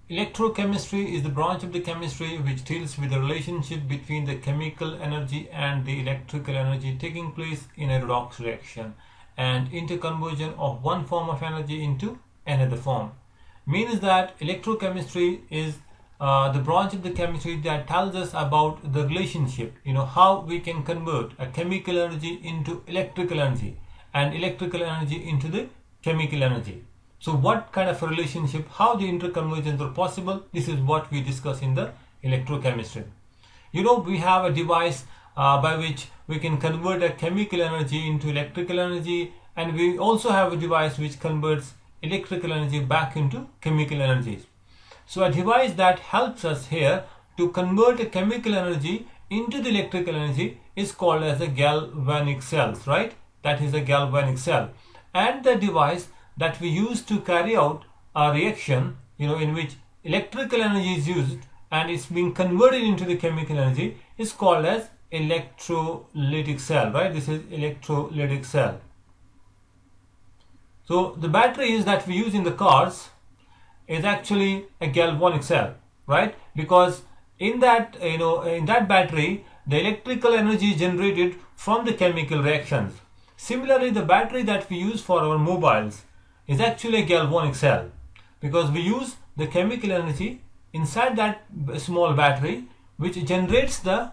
Electrochemistry is the branch of the chemistry which deals with the relationship between the chemical energy and the electrical energy taking place in a redox reaction and interconversion of one form of energy into another form. Means that electrochemistry is the branch of the chemistry that tells us about the relationship, how we can convert a chemical energy into electrical energy and electrical energy into the chemical energy. So what kind of a relationship, how the interconversions are possible, this is what we discuss in the electrochemistry. We have a device by which we can convert a chemical energy into electrical energy, and we also have a device which converts electrical energy back into chemical energies. So a device that helps us here to convert a chemical energy into the electrical energy is called as a galvanic cells, right? That is a galvanic cell. And the device that we use to carry out a reaction, in which electrical energy is used and it's being converted into the chemical energy is called as electrolytic cell, right? This is electrolytic cell. So the batteries that we use in the cars is actually a galvanic cell, right? Because in that, in that battery, the electrical energy is generated from the chemical reactions. Similarly, the battery that we use for our mobiles is actually a galvanic cell, because we use the chemical energy inside that small battery, which generates the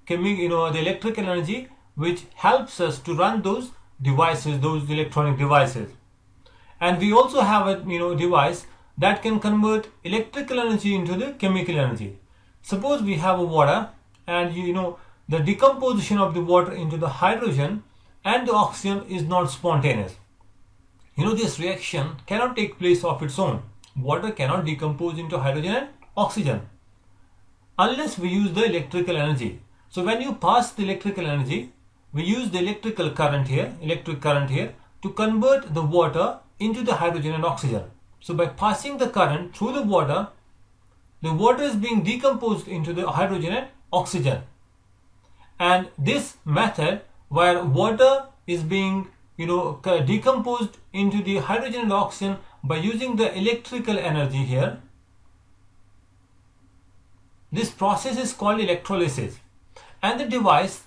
the electrical energy, which helps us to run those devices, those electronic devices. And we also have a device that can convert electrical energy into the chemical energy. Suppose we have a water, and the decomposition of the water into the hydrogen and the oxygen is not spontaneous. This reaction cannot take place of its own. Water cannot decompose into hydrogen and oxygen unless we use the electrical energy. So when you pass the electrical energy, we use the electric current here to convert the water into the hydrogen and oxygen. So by passing the current through the water is being decomposed into the hydrogen and oxygen. And this method where water is being decomposed into the hydrogen and oxygen by using the electrical energy here, this process is called electrolysis. And the device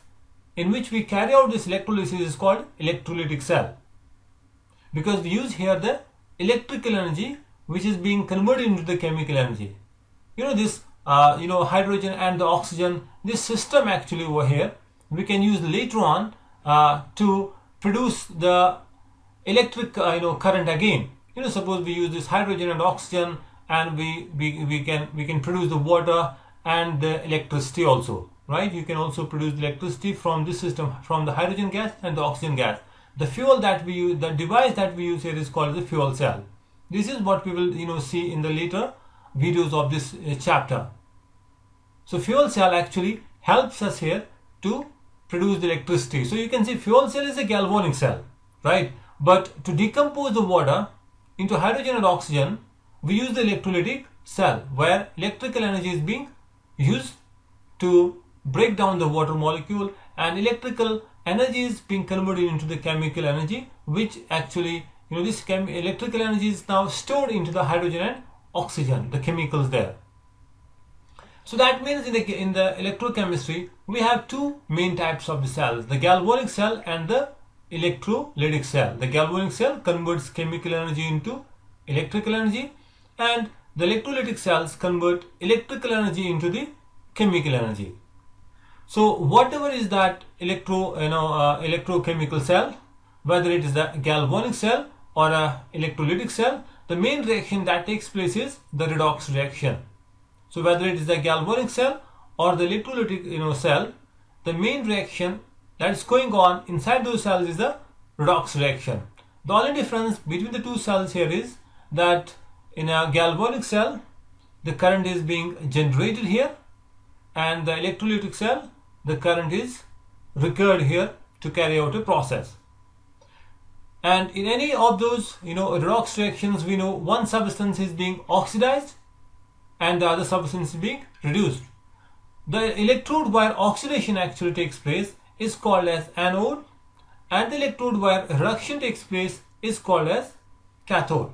in which we carry out this electrolysis is called electrolytic cell, because we use here the electrical energy which is being converted into the chemical energy. This hydrogen and the oxygen, this system actually over here we can use later on to produce the electric current again. Suppose we use this hydrogen and oxygen, and we can produce the water and the electricity also, right? You can also produce the electricity from this system, from the hydrogen gas and the oxygen gas. The fuel that we use, the device that we use here is called the fuel cell. This is what we will see in the later videos of this chapter. So fuel cell actually helps us here to produce the electricity. So you can see fuel cell is a galvanic cell, right? But to decompose the water into hydrogen and oxygen, we use the electrolytic cell, where electrical energy is being used to break down the water molecule, and electrical energy is being converted into the chemical energy, which actually this electrical energy is now stored into the hydrogen and oxygen, the chemicals there. So that means in the electrochemistry we have two main types of the cells, the galvanic cell and the electrolytic cell. The galvanic cell converts chemical energy into electrical energy, and the electrolytic cells convert electrical energy into the chemical energy. So whatever is that electrochemical cell, whether it is a galvanic cell or a electrolytic cell, the main reaction that takes place is the redox reaction. So whether it is the galvanic cell or the electrolytic cell, the main reaction that is going on inside those cells is the redox reaction. The only difference between the two cells here is that in a galvanic cell the current is being generated here, and the electrolytic cell the current is required here to carry out a process. And in any of those redox reactions, we know one substance is being oxidized and the other substance is being reduced. The electrode where oxidation actually takes place is called as anode, and the electrode where reduction takes place is called as cathode.